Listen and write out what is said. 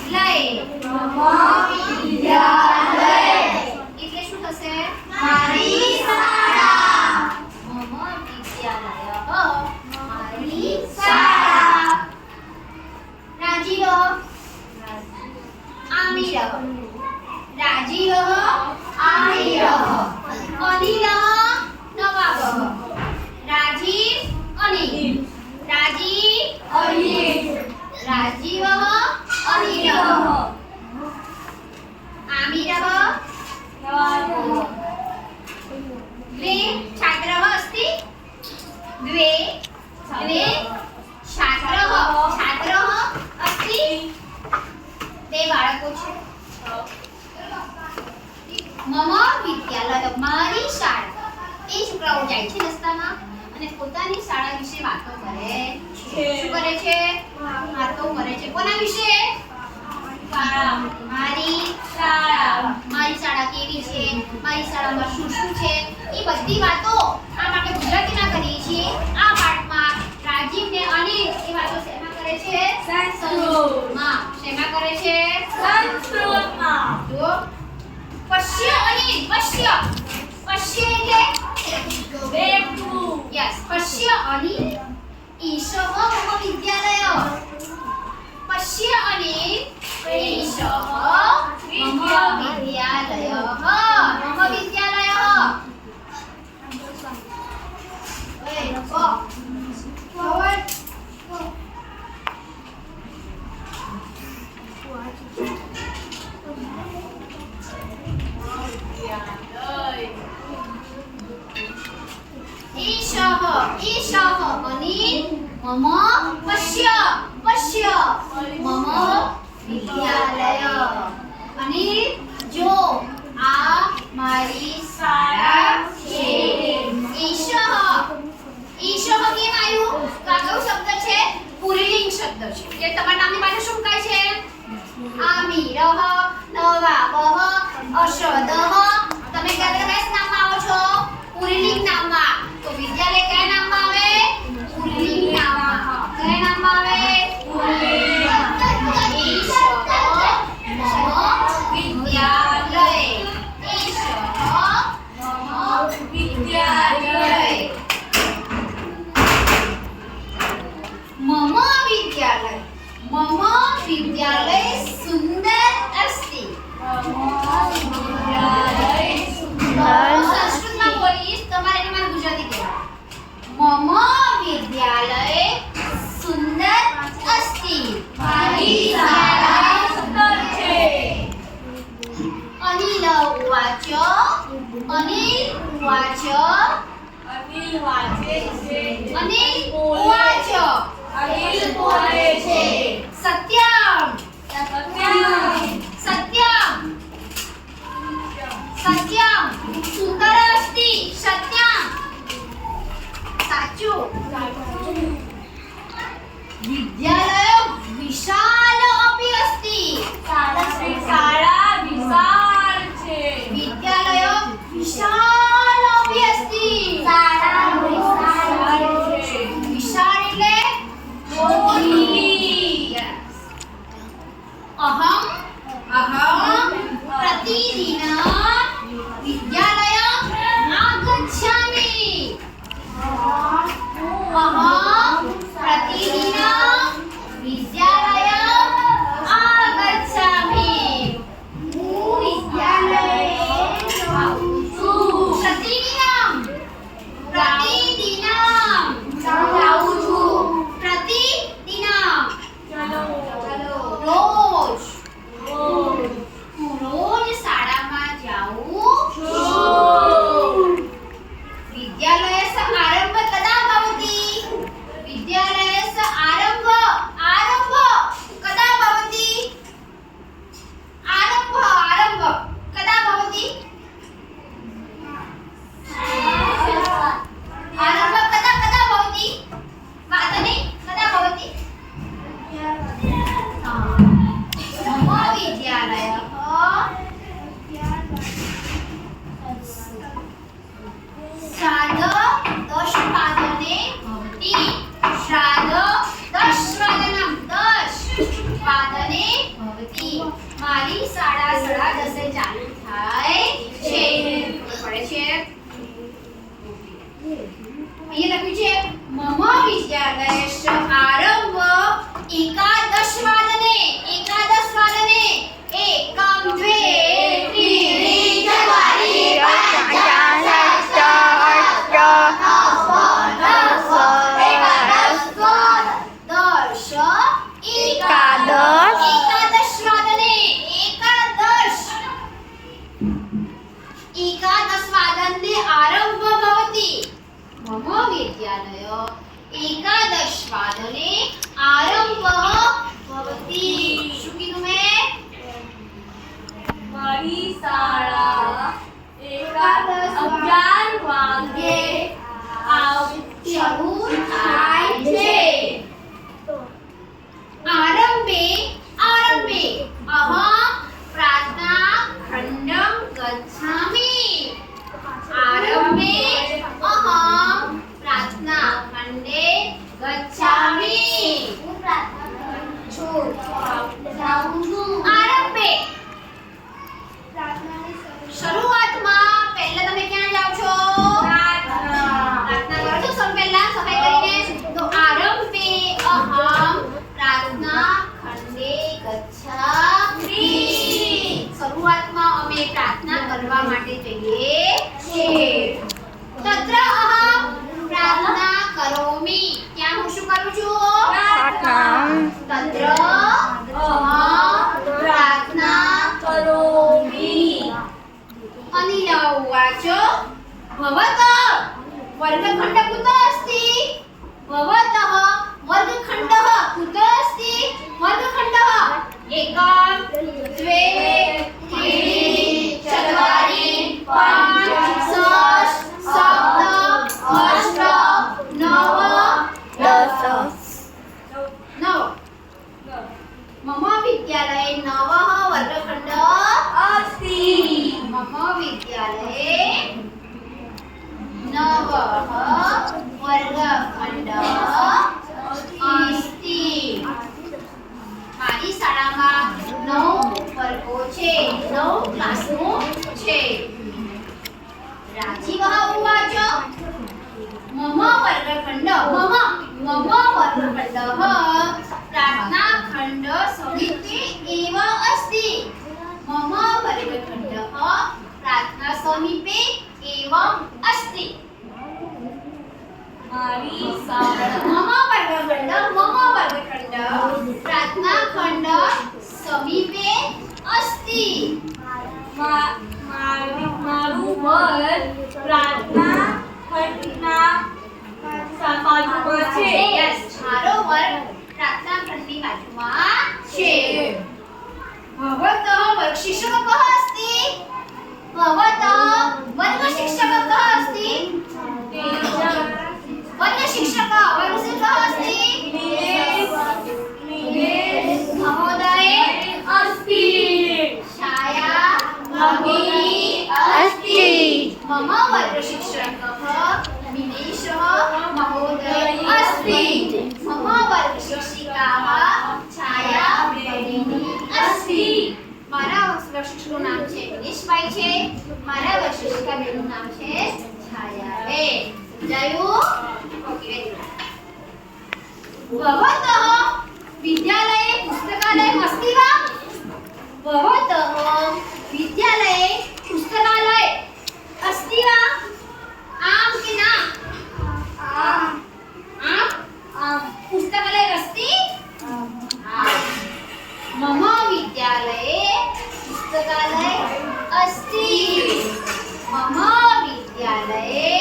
લય વિદ્યાલય એટલે શું થશે? મારી શાળા મમ વિદ્યાલયઃ મારી શાળા રાજીવઃ આમિરઃ રાજીવઃ આમિરઃ અનિલઃ નવાબઃ રાજીવ અનિલ રાજીવ અનિલ રાજીવઃ અનિલઃ આમિરઃ द्वे छात्रः अस्ति द्वे द्वे छात्रः अस्ति બે બાળકો છે મમ વિદ્યાલય મારી શાળા એ છોકરાઓ જાય છે રસ્તામાં અને પોતાની શાળા વિશે વાતો કરે છે શું કરે છે વાતો કરે છે કોના વિશે મારી શાળા કેવી છે મારી શાળામાં શું શું છે એ બધી વાતો આ માટે ગુજરાતીમાં કરીએ છીએ આ પાઠમાં રાજીવ ને અનિલ એ વાતો શેમાં કરે છે સંસ્કૃતમાં શેમાં કરે છે સંસ્કૃતમાં જો પશ્ય અનિલ પશ્ય એટલે બેઠું યસ પશ્ય અનિલ ઈશઃ મમ વિદ્યાલય પશ્ય અનિલ ईशः मम विद्यालयः मम विद्यालयः ईशः अनिल मम पश्य मम विद्यालय अनिल जो आ मारी शाळा છે ईशः કેમ આવ્યું તો આ કયો શબ્દ છે પુલ્લિંગ શબ્દ છે જે તમારા નામની પાસે શું કહે છે આમિરઃ નવાબઃ અશદઃ તમે કયા નામમાં આવો છો પુલ્લિંગ નામમાં તો વિદ્યાલય કયા નામમાં આવે પુલ્લિંગ નામમાં કયા નામમાં આવે પુલ્લિંગ मम विद्यालय सुंदर अस्ति संस्कृत में बोलीश તમારે એને મારું ગુજરાતી કહેવાનું मम विद्यालय सुंदर अस्ति મારી શાળા સુંદર છે अनिल उवाच અનિલ વાંચે છે अनिल उवाच અનિલ બોલે છે सत्यम सुंदर अस्ति सत्यम साचू विद्यालय विशाल अपि अस्ति શાળા વિશાળ છે विद्यालय विशाल अपि अस्ति શાળા વિશાળ છે विशाल એટલે મોટી Yes. શાળા 10:30 ચાલુ થાય છે. પડે છે અહીંયા લખ્યું છે મમ વિદ્યાલયસ્ય આરંભ એકાદશ વાદને એકમ દ્વે ત્રીણી ચત્વારી પંચ ષષ્ટ અષ્ટ एकादश वादने आरंभ भवति मम विद्यालय एकादश वादने आरंभ भवति શું કીધું મેં મારી શાળા 11 વાગે શરૂ થાય છે. आरंभे अहं प्रार्थना खंडं गच्छामि. आरंभे अहं प्रार्थना खंडे गच्छामि. आरंभे શરૂઆતમાં પહેલા તમે ક્યાં જાવ છો? પ્રાર્થના કરો છો સૌ પહેલા સફાઈ કરીને. તો આરંભે અહમ પ્રાર્થના ખંડે ગચ્છામિ. શરૂઆતમાં અમે પ્રાર્થના કરવા માટે જઈએ છીએ. તત્ર અહમ પ્રાર્થના કરોમિ. ત્યાં હું શું કરું છું? તત્ર અહમ પ્રાર્થના કરોમિ. अनिल उवाच भवतः वर्गखण्डः कुतः अस्ति? भवतः वर्गखण्डः कुतः अस्ति? वर्गखण्डः एकं द्वे त्रीणि चत्वारि पञ्च षष्ट सप्त अष्ट नव दश नव. मम विद्यालये नवः वर्गखण्डः अस्ति. मम विद्यालये नवः वर्गखण्डः अस्ति. મારી શાળામાં 9 વર્ગો છે, 9 ક્લાસરૂમ છે. રાજીવः ઉવાચ मम वर्गखण्डः प्रार्थनाखण्ड समीपे एव अस्ति. मम वर्गखण्डः प्रार्थना समीपे एव अस्ति. મારી શાળા मम वर्गखण्ड प्रार्थनाखण्ड समीपे अस्ति. મારું ઘર પ્રાર્થના ખંડના બાજુમાં છે. Yes, મારો વર્ગ પ્રાર્થના ખંડની બાજુમાં છે. भवतः वर्गशिक्षकः अस्ति. भवतः वर्गशिक्षकः अस्ति. वर्गशिक्षकः अस्ति. महोदय अस्ति. छाया भगिनी अस्ति. मम वर्गशिक्षकः विनेशः महोदय अस्ति. मम वर्गशिक्षिकाः छाया भगिनी अस्ति. મારા વર્ગશિક્ષકનું નામ છે વિનેશભાઈ છે. મારા વર્ગશિક્ષિકા બેનનું નામ છે છાયાબેન. સમજાયું? ઓકે. भवतः विद्यालये पुस्तकालयम् अस्ति वा? भवतः विद्यालये पुस्तकालय अस्ति वा? आम कि न? आम. पुस्तकालय अस्ति? मम विद्यालये पुस्तकालय अस्ति. मम विद्यालये